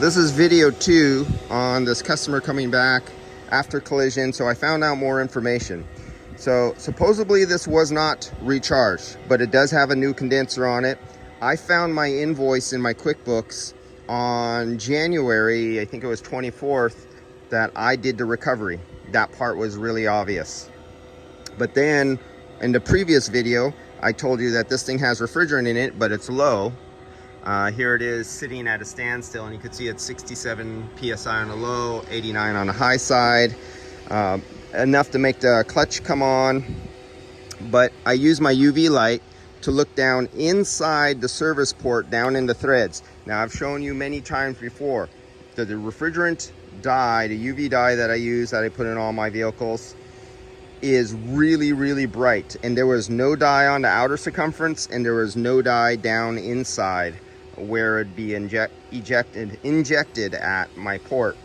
This is video 2 on this customer coming back after collision, so I found out more information. So supposedly this was not recharged, but it does have a new condenser on it. I found my invoice in my QuickBooks on January, I think it was 24th, that I did the recovery. That part was really obvious. But then in the previous video, I told you that this thing has refrigerant in it, but it's low. Here it is sitting at a standstill, and you can see it's 67 psi on the low, 89 on the high side, enough to make the clutch come on. But I use my UV light to look down inside the service port, down in the threads. Now I've shown you many times before that the refrigerant dye, the UV dye that I use, that I put in all my vehicles, is really bright, and there was no dye on the outer circumference, and there was no dye down inside where it'd be injected at my port.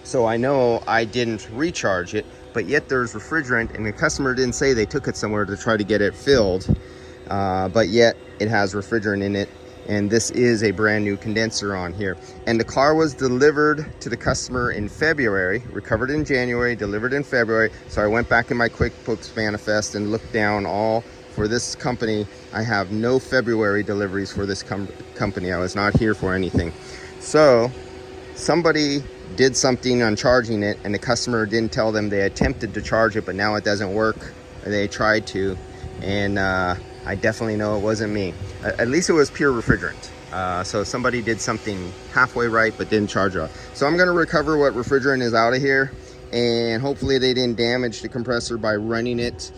So I know I didn't recharge it, but yet there's refrigerant, and the customer didn't say they took it somewhere to try to get it filled, but yet it has refrigerant in it. And this is a brand new condenser on here. And the car was delivered to the customer in February, recovered in January, delivered in February. So I went back in my QuickBooks manifest and looked down all for this company. I have no February deliveries for this company. I was not here for anything. So somebody did something on charging it, and the customer didn't tell them. They attempted to charge it, but now it doesn't work. They tried to, and I definitely know it wasn't me. At least it was pure refrigerant. So somebody did something halfway right, but didn't charge it. So I'm gonna recover what refrigerant is out of here, and hopefully they didn't damage the compressor by running it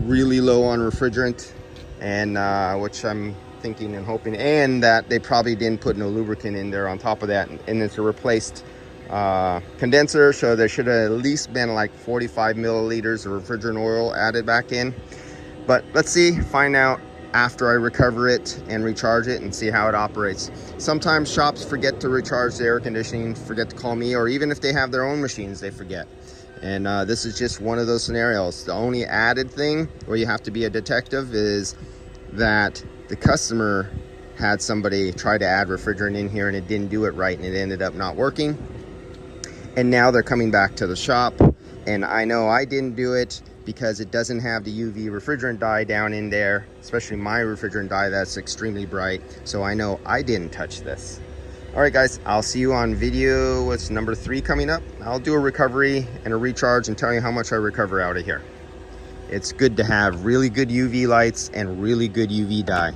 really low on refrigerant, and which I'm thinking and hoping, and that they probably didn't put no lubricant in there on top of that, and it's a replaced condenser, so there should have at least been like 45 milliliters of refrigerant oil added back in. But let's see, find out after I recover it and recharge it and see how it operates. Sometimes shops forget to recharge the air conditioning, forget to call me, or even if they have their own machines, they forget. And this is just one of those scenarios. The only added thing where you have to be a detective is that the customer had somebody try to add refrigerant in here and it didn't do it right, and it ended up not working. And now they're coming back to the shop, and I know I didn't do it because it doesn't have the UV refrigerant dye down in there, especially my refrigerant dye that's extremely bright. So I know I didn't touch this. All right, guys, I'll see you on video. What's number 3 coming up? I'll do a recovery and a recharge and tell you how much I recover out of here. It's good to have really good UV lights and really good UV dye.